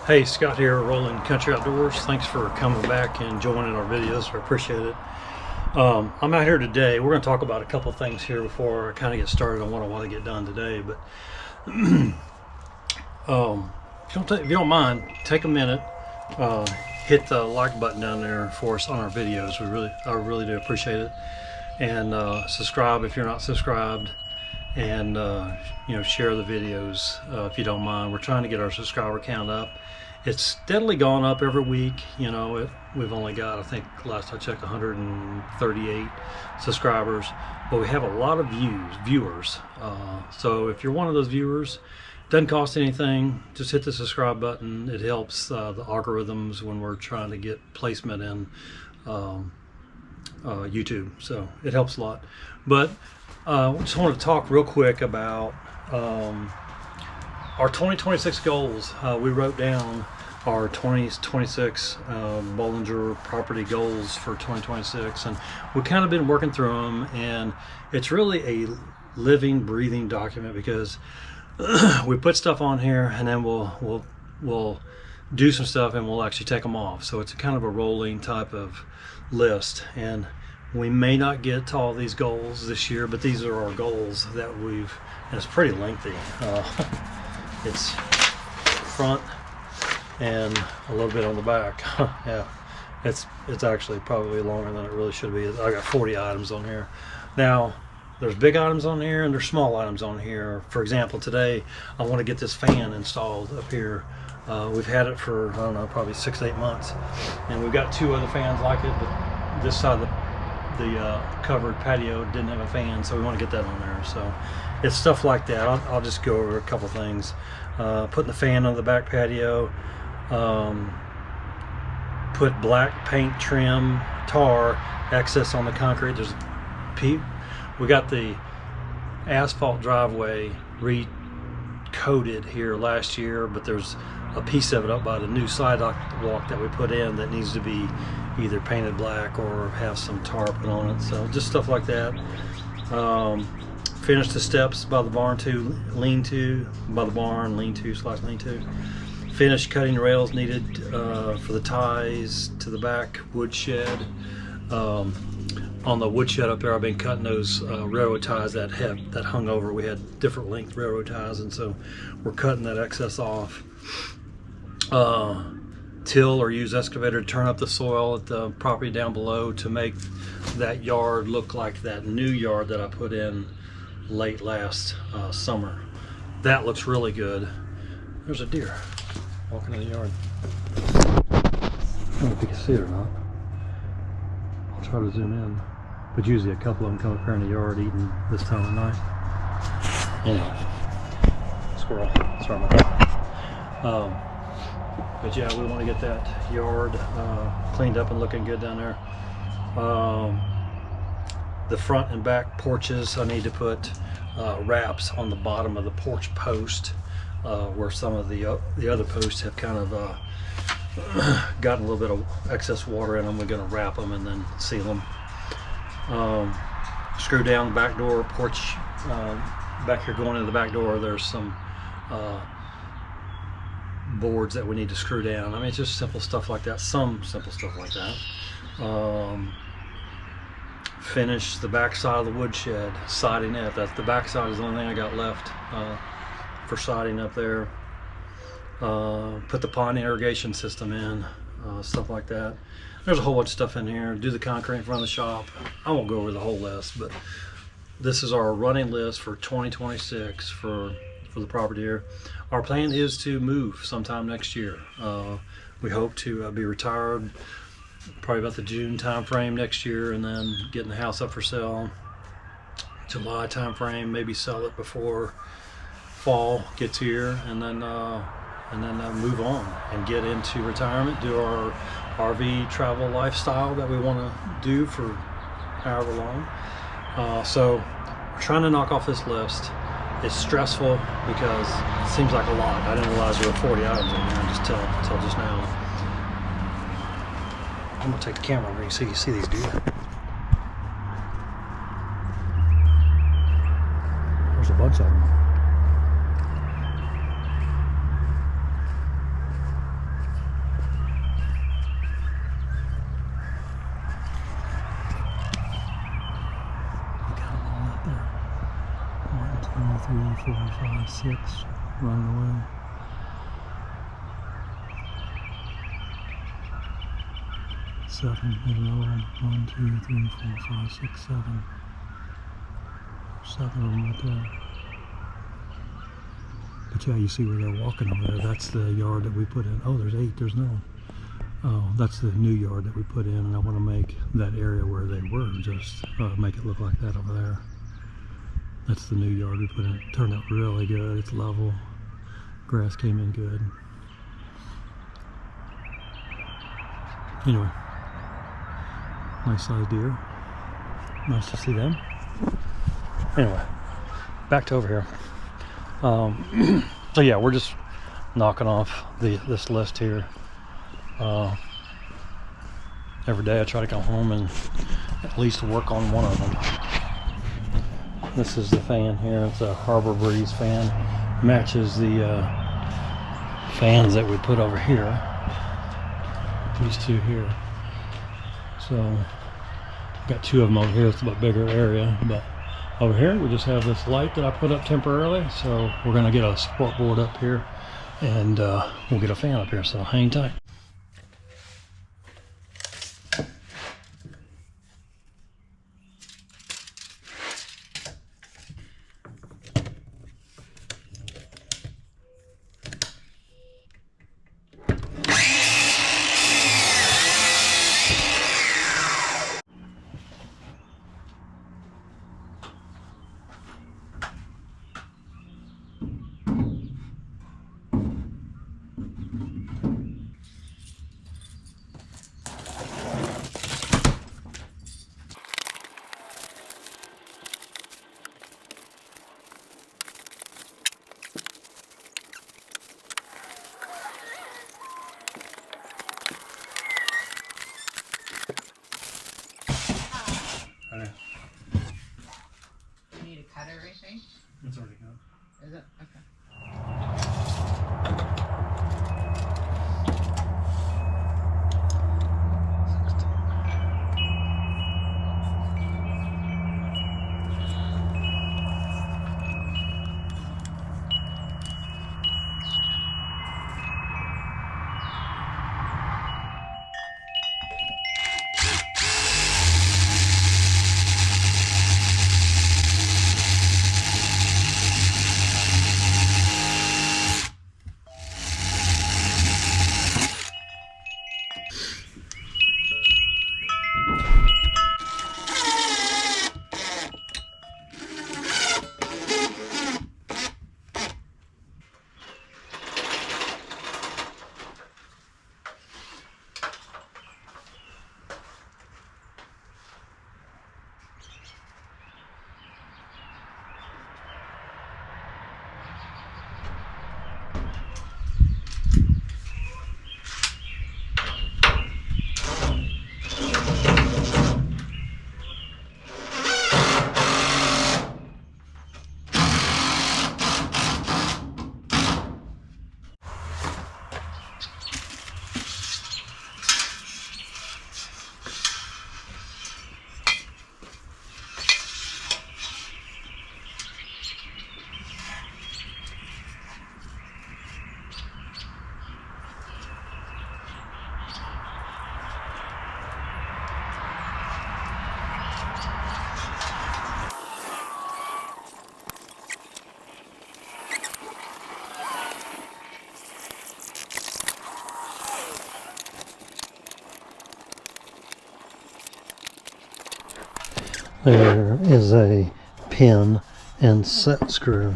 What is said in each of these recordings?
Hey, Scott here, Rolling Country Outdoors. Thanks for coming back and joining our videos. I appreciate it. I'm out here today. We're going to talk about a couple things here before I kind of get started on what I want to get done today. But if you don't mind, take a minute, hit the like button down there for us on our videos. I really do appreciate it. And subscribe if you're not subscribed. And share the videos if you don't mind. We're trying to get our subscriber count up. It's steadily gone up every week. We've only got, I think last I checked, 138 subscribers, but we have a lot of viewers. So if you're one of those viewers, it doesn't cost anything. Just hit the subscribe button. It helps the algorithms when we're trying to get placement in YouTube. So it helps a lot. But I just want to talk real quick about our 2026 goals. We wrote down our 2026 Bollinger property goals for 2026, and we've kind of been working through them, and it's really a living, breathing document because we put stuff on here and then we'll do some stuff and we'll actually take them off. So it's kind of a rolling type of list, and we may not get to all these goals this year, but these are our goals that and it's pretty lengthy. It's front and a little bit on the back. Yeah, it's actually probably longer than it really should be. I got 40 items on here. Now, there's big items on here and there's small items on here. For example, today I want to get this fan installed up here. We've had it for, I don't know, probably 6 to 8 months, and we've got 2 other fans like it, but this side of the covered patio didn't have a fan, so we want to get that on there. So it's stuff like that. I'll just go over a couple things. Putting the fan on the back patio, put black paint trim, tar, access on the concrete. We got the asphalt driveway recoated here last year, but there's a piece of it up by the new sidewalk that we put in that needs to be either painted black or have some tar put on it. So just stuff like that. Finish the steps by the barn lean-to. Finish cutting rails needed for the ties to the back woodshed. On the woodshed up there, I've been cutting those railroad ties that hung over. We had different length railroad ties, and so we're cutting that excess off. Till or use excavator to turn up the soil at the property down below to make that yard look like that new yard that I put in late last summer. That looks really good. There's a deer walking in the yard. I don't know if you can see it or not. I'll try to zoom in. But usually a couple of them come up here in the yard eating this time of night. Anyway, squirrel. Sorry about that. But yeah, we want to get that yard cleaned up and looking good down there. The front and back porches, I need to put wraps on the bottom of the porch post where some of the other posts have kind of gotten a little bit of excess water in them. We're going to wrap them and then seal them. Screw down the back door porch. Back here going into the back door, there's some boards that we need to screw down. I mean, it's just simple stuff like that. Some simple stuff like that. Finish the back side of the woodshed, siding it. The back side is the only thing I got left for siding up there. Put the pond irrigation system in, stuff like that. There's a whole bunch of stuff in here. Do the concrete in front of the shop. I won't go over the whole list, but this is our running list for 2026 for the property here. Our plan is to move sometime next year. We hope to be retired probably about the June time frame next year, and then getting the house up for sale July time frame, maybe sell it before fall gets here, and then move on and get into retirement, do our RV travel lifestyle that we want to do for however long. So we're trying to knock off this list. It's stressful because it seems like a lot. I didn't realize there were 40 items in there until just now. I'm gonna take the camera over so you can see these deer. There's a bunch of them. 3, 4, 5, 6 running away. Seven in a row. 1, 2, 3, 4, 5, 6, 7. 7 of them right there. But yeah, you see where they're walking over there. That's the yard that we put in. Oh, there's 8. There's 9. Oh, that's the new yard that we put in, and I want to make that area where they were just make it look like that over there. That's the new yard we put in. It turned out really good. It's level. Grass came in good. Anyway, nice sized deer. Nice to see them. Anyway, back to over here. So yeah, we're just knocking off this list here. Every day I try to come home and at least work on one of them. This is the fan here. It's a Harbor Breeze fan. Matches the fans that we put over here. These two here. So got 2 of them over here. It's a bit bigger area, but over here we just have this light that I put up temporarily. So we're gonna get a support board up here, and we'll get a fan up here. So hang tight. Need a cutter or anything? It's already got. Is it? Okay. There is a pin and set screw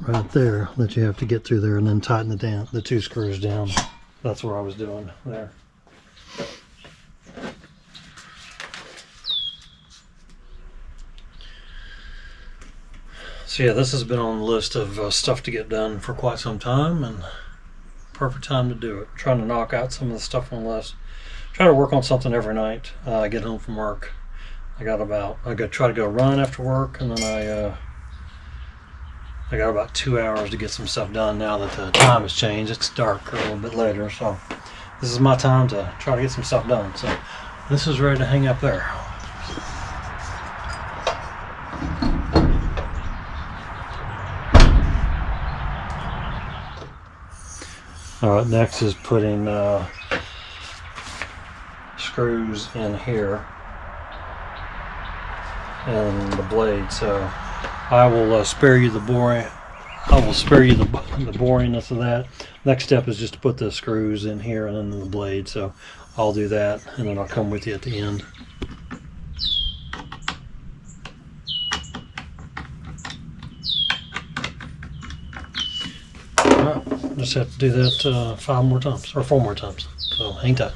right there that you have to get through there and then tighten it down, the 2 screws down. That's what I was doing there. So yeah, this has been on the list of stuff to get done for quite some time, and perfect time to do it. I'm trying to knock out some of the stuff on the list. Try to work on something every night. I get home from work. I try to go run after work, and then I got about 2 hours to get some stuff done now that the time has changed. It's dark a little bit later, so this is my time to try to get some stuff done. So this is ready to hang up there. All right, next is putting screws in here and the blade. So I will spare you the boring. I will spare you the boringness of that. Next step is just to put the screws in here and then the blade. So I'll do that, and then I'll come with you at the end. All right, just have to do that 5 more times or 4 more times. So hang tight.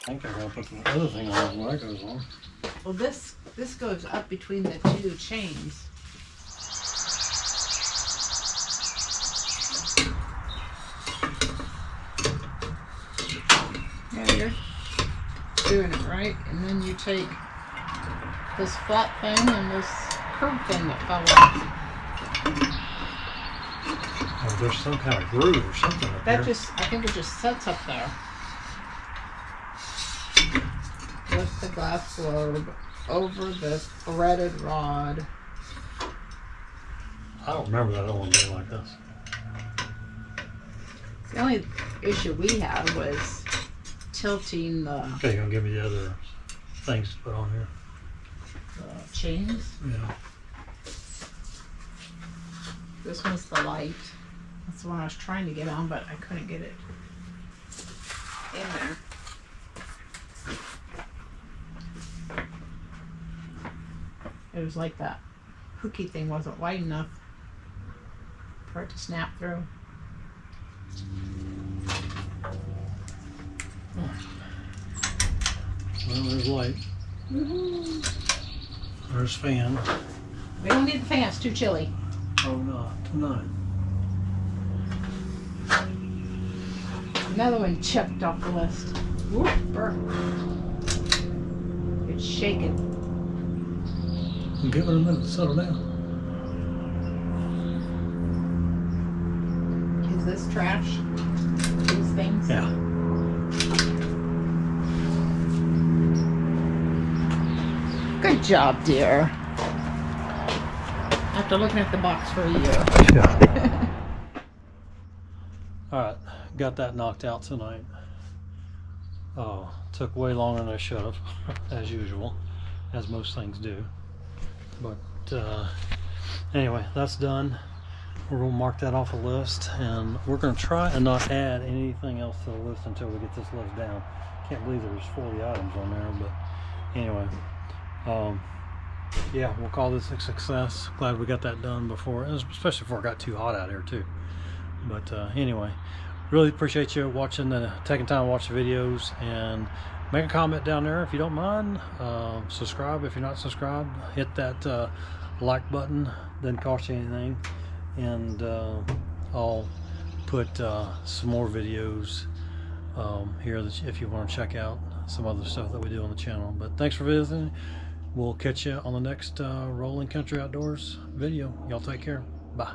I think I gotta put the other thing on when that goes on. Well, this goes up between the 2 chains. Yeah, you're doing it right, and then you take this flat thing and this curved thing that fell off. Oh, there's some kind of groove or something up That there. I think it just sets up there. Lift the glass globe over the threaded rod. I don't remember that old one being like this. The only issue we had was tilting the Okay, you're gonna give me the other things to put on here. chains. Yeah. This one's the light. That's the one I was trying to get on, but I couldn't get it in there. It was like that hooky thing wasn't wide enough for it to snap through. Well, there's light. There's fan. We don't need the fan, it's too chilly. Oh, not tonight. Another one checked off the list. Whoop, burn. It's shaking. Give it a minute to settle down. Is this trash? These things? Yeah. Good job, dear. After looking at the box for a year. Yeah. All right, got that knocked out tonight. Oh, took way longer than I should have, as usual, as most things do. But anyway, that's done. We're gonna mark that off the list, and we're gonna try and not add anything else to the list until we get this list down. Can't believe there's 40 items on there, but anyway, yeah, we'll call this a success. Glad we got that done before, especially before it got too hot out here too. But anyway, really appreciate you watching, taking time to watch the videos, and make a comment down there if you don't mind. Subscribe if you're not subscribed. Hit that like button, doesn't cost you anything. And I'll put some more videos here if you want to check out some other stuff that we do on the channel. But thanks for visiting. We'll catch you on the next Rolling Country Outdoors video. Y'all take care. Bye.